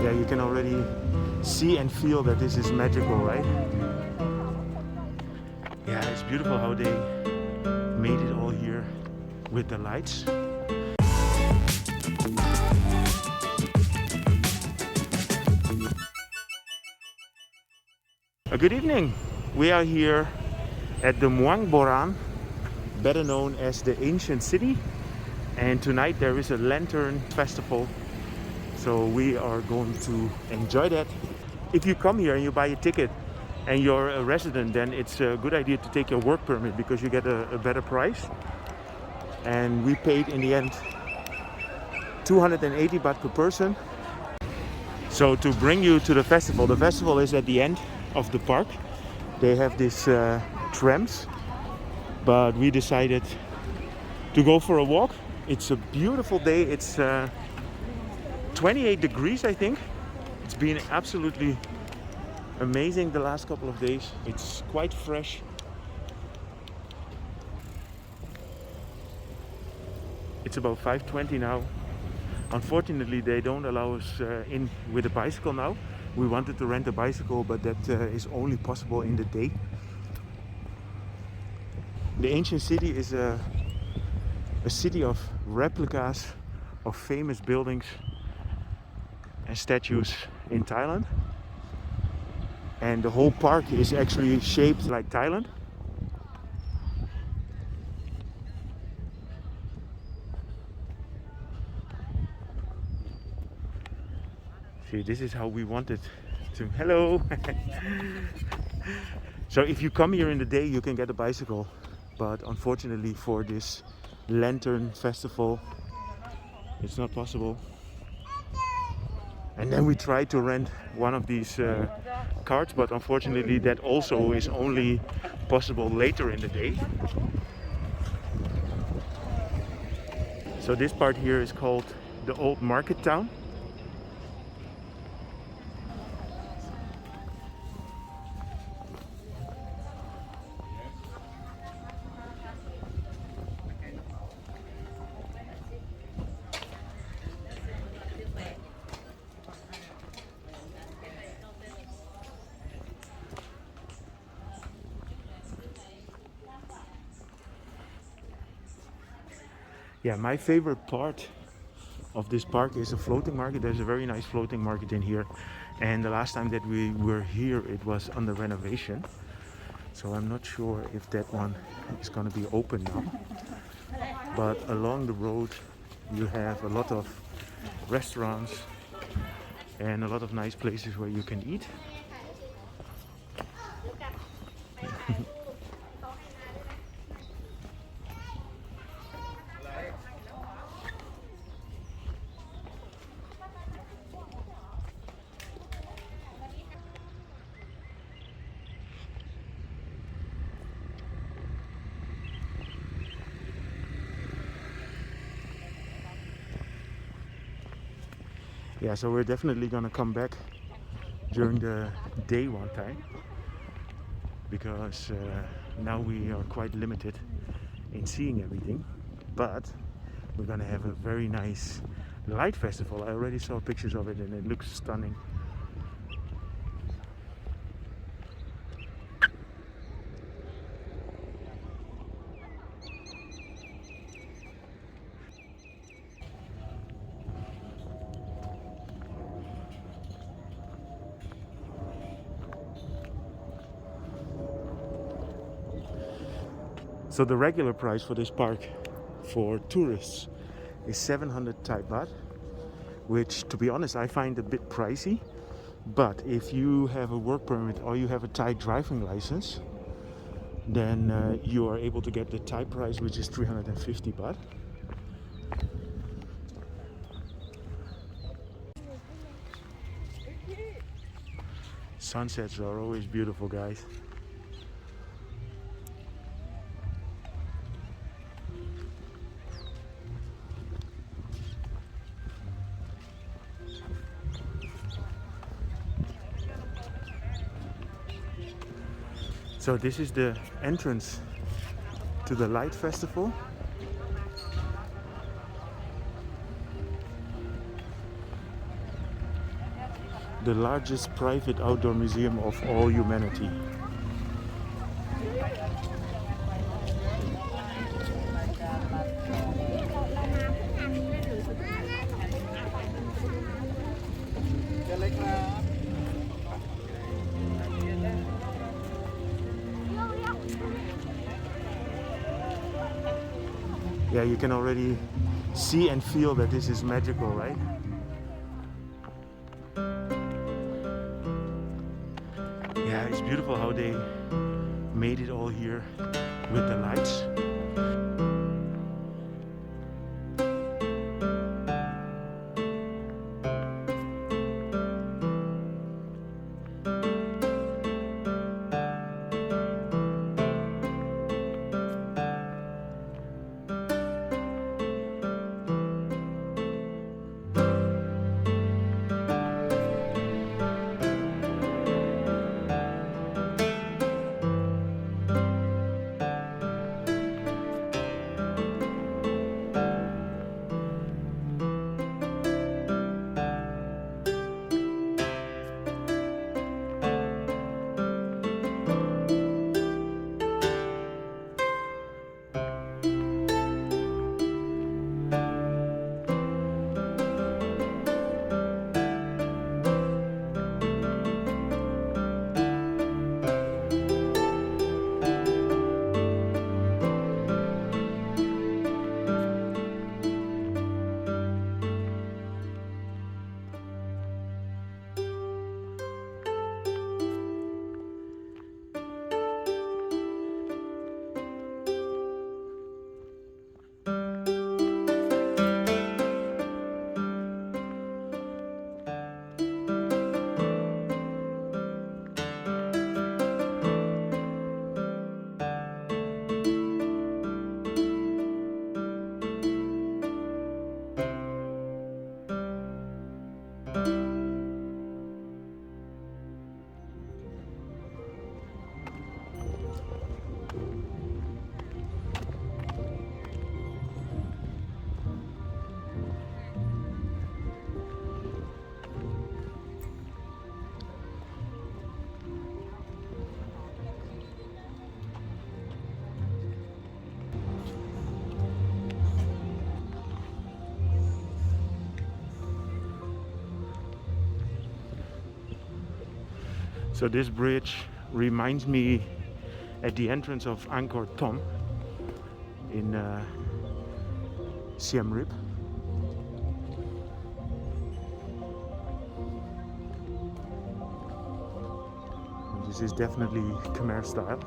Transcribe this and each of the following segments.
Yeah, you can already see and feel that this is magical, right? Yeah, it's beautiful how they made it all here with the lights. Good evening. We are here at the Muang Boran, better known as the Ancient City, and tonight there is a lantern festival, so we are going to enjoy that. If you come here and you buy a ticket and you're a resident, then it's a good idea to take your work permit because you get a better price. And we paid in the end 280 baht per person. So to bring you to the festival is at the end of the park. They have these trams, but we decided to go for a walk. It's a beautiful day. It's 28 degrees, I think. It's been absolutely amazing the last couple of days. It's quite fresh. It's about 5:20 now. Unfortunately, they don't allow us in with a bicycle now. We wanted to rent a bicycle, but that is only possible in the day. The Ancient City is a city of replicas of famous buildings and statues in Thailand. And the whole park is actually shaped like Thailand. See, this is how we wanted to. Hello! So if you come here in the day, you can get a bicycle. But unfortunately for this lantern festival, it's not possible. And then we tried to rent one of these carts, but unfortunately that also is only possible later in the day. So this part here is called the Old Market Town. Yeah, my favorite part of this park is the floating market. There's a very nice floating market in here. And the last time that we were here, it was under renovation. So I'm not sure if that one is going to be open now. But along the road, you have a lot of restaurants and a lot of nice places where you can eat. Yeah, so we're definitely gonna come back during the day one time, because now we are quite limited in seeing everything, but we're gonna have a very nice light festival. I already saw pictures of it and it looks stunning. So the regular price for this park for tourists is 700 Thai baht, which, to be honest, I find a bit pricey. But if you have a work permit or you have a Thai driving license, then you are able to get the Thai price, which is 350 baht. Sunsets are always beautiful, guys. So this is the entrance to the Light Festival. the largest private outdoor museum of all humanity. Yeah, you can already see and feel that this is magical, right? Yeah, it's beautiful how they made it all here with the lights. So this bridge reminds me at the entrance of Angkor Thom in Siem Reap. And this is definitely Khmer style.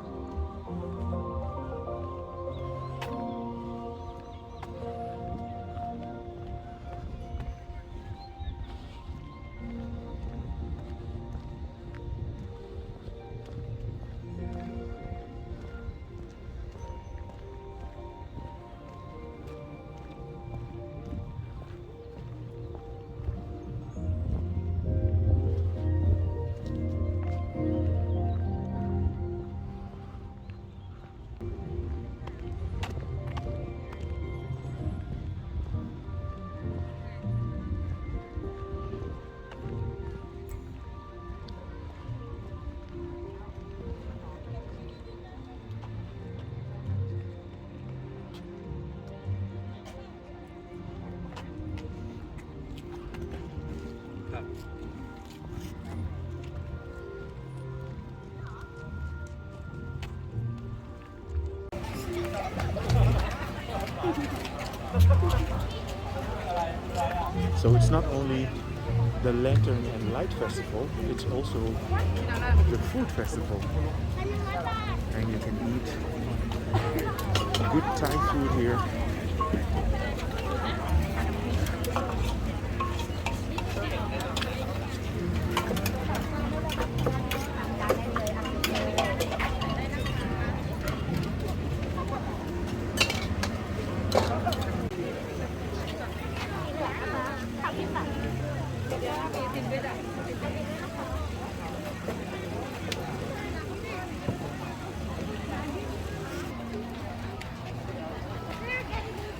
So it's not only the Lantern and Light Festival, it's also the food festival. And you can eat good Thai food here.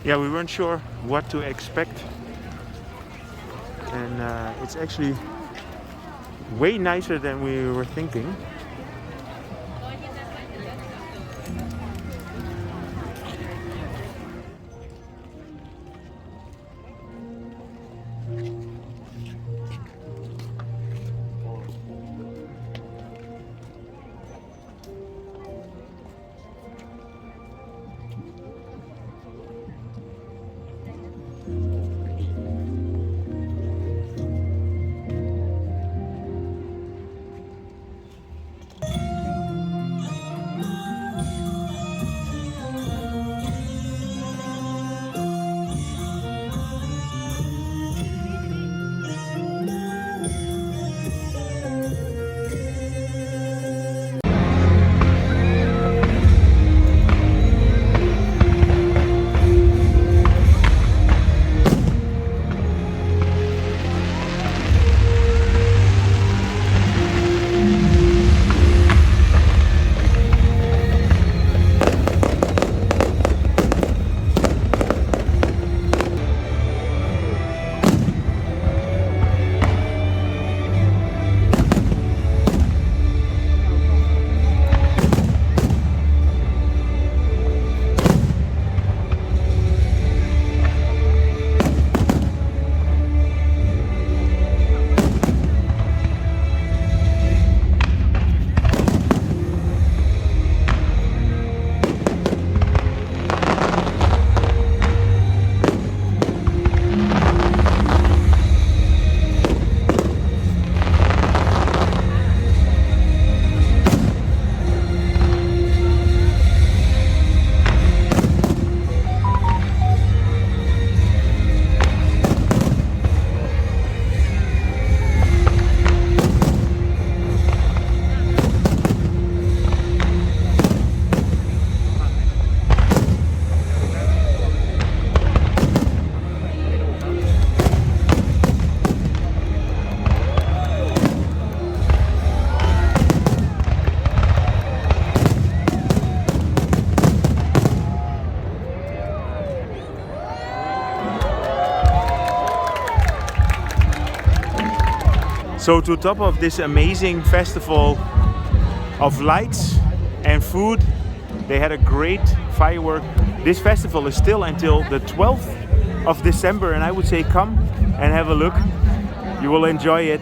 Yeah, we weren't sure what to expect, and it's actually way nicer than we were thinking. So to top of this amazing festival of lights and food, they had a great firework. This festival is still until the 12th of December, and I would say come and have a look. You will enjoy it.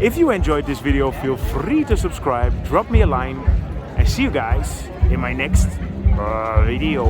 If you enjoyed this video, feel free to subscribe, drop me a line, and see you guys in my next video.